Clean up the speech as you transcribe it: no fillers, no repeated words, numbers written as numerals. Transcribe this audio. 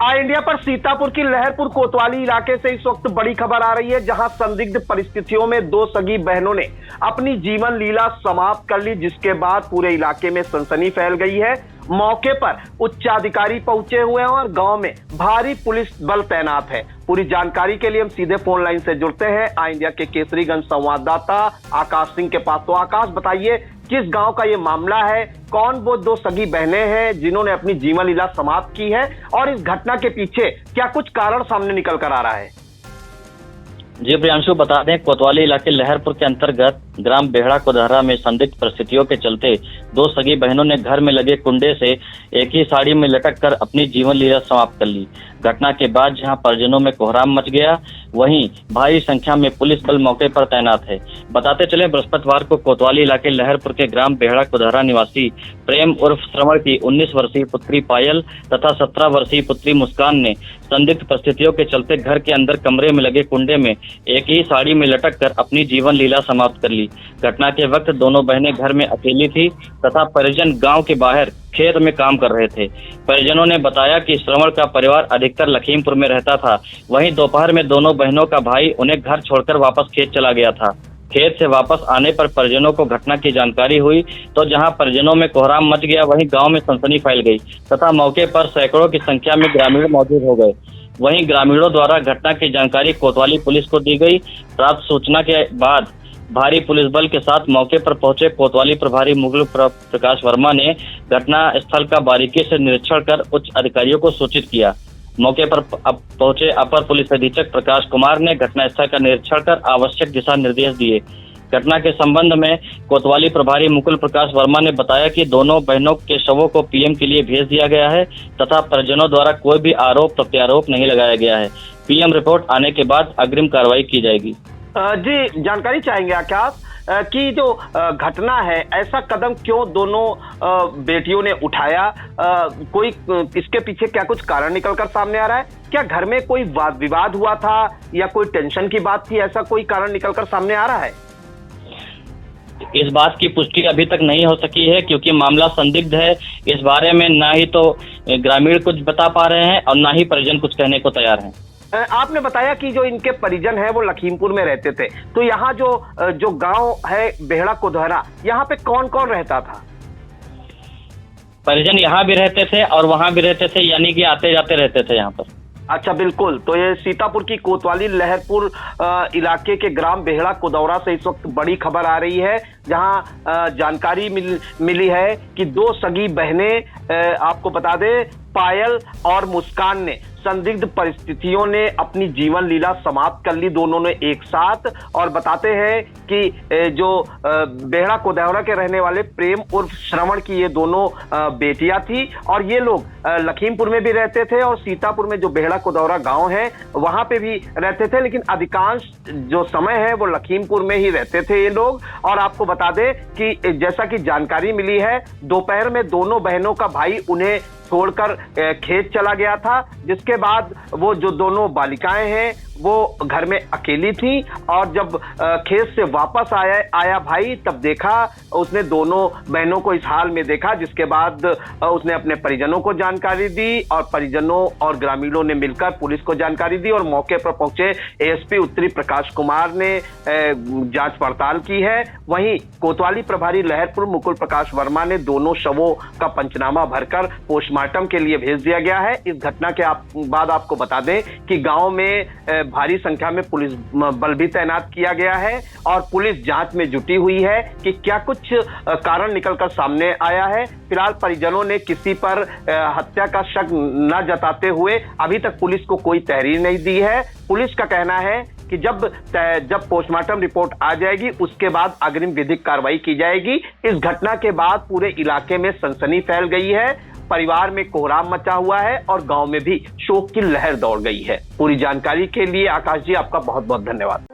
India पर सीतापुर की लहरपुर कोतवाली इलाके से इस वक्त बड़ी खबर आ रही है, जहां संदिग्ध परिस्थितियों में दो सगी बहनों ने अपनी जीवन लीला समाप्त कर ली, जिसके बाद पूरे इलाके में सनसनी फैल गई है। मौके पर उच्चाधिकारी पहुंचे हुए हैं और गांव में भारी पुलिस बल तैनात है। पूरी जानकारी के लिए हम सीधे फोन लाइन से जुड़ते हैं इंडिया के केसरीगंज संवाददाता आकाश सिंह के पास। तो आकाश, बताइए किस गांव का ये मामला है, कौन वो दो सगी बहनें हैं जिन्होंने अपनी जीवन लीला समाप्त की है, और इस घटना के पीछे क्या कुछ कारण सामने निकल कर आ रहा है? जी प्रियांशु, बता दें कोतवाली इलाके लहरपुर के अंतर्गत ग्राम बेहड़ा कोदहरा में संदिग्ध परिस्थितियों के चलते दो सगी बहनों ने घर में लगे कुंडे से एक ही साड़ी में लटक कर अपनी जीवन लीला समाप्त कर ली। घटना के बाद जहां परिजनों में कोहराम मच गया, वहीं भारी संख्या में पुलिस बल मौके पर तैनात है। बताते चले, बृहस्पतिवार को कोतवाली इलाके लहरपुर के ग्राम बेहड़ा कोदहरा निवासी प्रेम उर्फ श्रवण की 19 वर्षीय पुत्री पायल तथा 17 वर्षीय पुत्री मुस्कान ने संदिग्ध परिस्थितियों के चलते घर के अंदर कमरे में लगे कुंडे में एक ही साड़ी में लटक कर अपनी जीवन लीला समाप्त कर ली। घटना के वक्त दोनों बहनें घर में अकेली थी तथा परिजन गांव के बाहर खेत में काम कर रहे थे। परिजनों ने बताया कि श्रवण का परिवार अधिकतर लखीमपुर में रहता था। वहीं दोपहर में दोनों बहनों का भाई उन्हें घर छोड़कर वापस खेत चला गया था। खेत से वापस आने पर परिजनों को घटना की जानकारी हुई तो जहां परिजनों में कोहराम मच गया, वहीं गांव में सनसनी फैल गई तथा मौके पर सैकड़ों की संख्या में ग्रामीण मौजूद हो गए। वहीं ग्रामीणों द्वारा घटना की जानकारी कोतवाली पुलिस को दी गई। प्राप्त सूचना के बाद भारी पुलिस बल के साथ मौके पर पहुंचे कोतवाली प्रभारी मुकुल प्रकाश वर्मा ने घटना स्थल का बारीकी से निरीक्षण कर उच्च अधिकारियों को सूचित किया। मौके पर पहुंचे अपर पुलिस अधीक्षक प्रकाश कुमार ने घटनास्थल का निरीक्षण कर आवश्यक दिशा निर्देश दिए। घटना के संबंध में कोतवाली प्रभारी मुकुल प्रकाश वर्मा ने बताया कि दोनों बहनों के शवों को पीएम के लिए भेज दिया गया है तथा परिजनों द्वारा कोई भी आरोप प्रत्यारोप नहीं लगाया गया है। पीएम रिपोर्ट आने के बाद अग्रिम कार्रवाई की जाएगी। जी, जानकारी चाहेंगे आकाश कि जो घटना है, ऐसा कदम क्यों दोनों बेटियों ने उठाया? कोई इसके पीछे क्या कुछ कारण निकलकर सामने आ रहा है? क्या घर में कोई वाद विवाद हुआ था या कोई टेंशन की बात थी? ऐसा कोई कारण निकलकर सामने आ रहा है? इस बात की पुष्टि अभी तक नहीं हो सकी है क्योंकि मामला संदिग्ध है। इस बारे में ना ही तो ग्रामीण कुछ बता पा रहे हैं और ना ही परिजन कुछ कहने को तैयार हैं। आपने बताया कि जो इनके परिजन हैं वो लखीमपुर में रहते थे, तो यहाँ जो गांव है बेहड़ा कोदहरा, यहाँ पे कौन कौन रहता था? परिजन यहाँ भी रहते थे और वहाँ भी रहते थे, यानी कि आते जाते रहते थे यहाँ पर। अच्छा, बिल्कुल। तो ये सीतापुर की कोतवाली लहरपुर इलाके के ग्राम बेहड़ा कोदौरा से इस वक्त बड़ी खबर आ रही है, जहां जानकारी मिली है कि दो सगी बहनें, आपको बता दे, पायल और मुस्कान ने संदिग्ध परिस्थितियों ने अपनी जीवन लीला समाप्त कर ली, दोनों ने एक साथ। और बताते हैं कि जो बेहड़ा कोदौरा के रहने वाले प्रेम उर्फ श्रवण की ये दोनों बेटियां थी, और ये लोग लखीमपुर में भी रहते थे और सीतापुर में जो बेहड़ा कोदौरा गांव है वहां पे भी रहते थे, लेकिन अधिकांश जो समय है वो लखीमपुर में ही रहते थे ये लोग। और आपको बता दें कि जैसा कि जानकारी मिली है, दोपहर में दोनों बहनों का भाई उन्हें छोड़कर खेत चला गया था, जिसके बाद वो जो दोनों बालिकाएं हैं वो घर में अकेली थी। और जब खेत से वापस आया भाई, तब देखा उसने दोनों बहनों को इस हाल में देखा, जिसके बाद उसने अपने परिजनों को जानकारी दी और परिजनों और ग्रामीणों ने मिलकर पुलिस को जानकारी दी और मौके पर पहुंचे एएसपी उत्तरी प्रकाश कुमार ने जांच पड़ताल की है। वहीं कोतवाली प्रभारी लहरपुर मुकुल प्रकाश वर्मा ने दोनों शवों का पंचनामा भरकर पोस्टमार्टम के लिए भेज दिया गया है। इस घटना के बाद आपको बता दें कि गांव में भारी संख्या में पुलिस बल भी तैनात किया गया है और पुलिस जांच में जुटी हुई है कि क्या कुछ कारण निकलकर सामने आया है। फिलहाल परिजनों ने किसी पर हत्या का शक न जताते हुए अभी तक पुलिस को कोई तहरीर नहीं दी है। पुलिस का कहना है कि जब पोस्टमार्टम रिपोर्ट आ जाएगी उसके बाद अग्रिम विधिक कार्रवाई की जाएगी। इस घटना के बाद पूरे इलाके में सनसनी फैल गई है, परिवार में कोहराम मचा हुआ है और गांव में भी शोक की लहर दौड़ गई है। पूरी जानकारी के लिए आकाश जी, आपका बहुत बहुत धन्यवाद।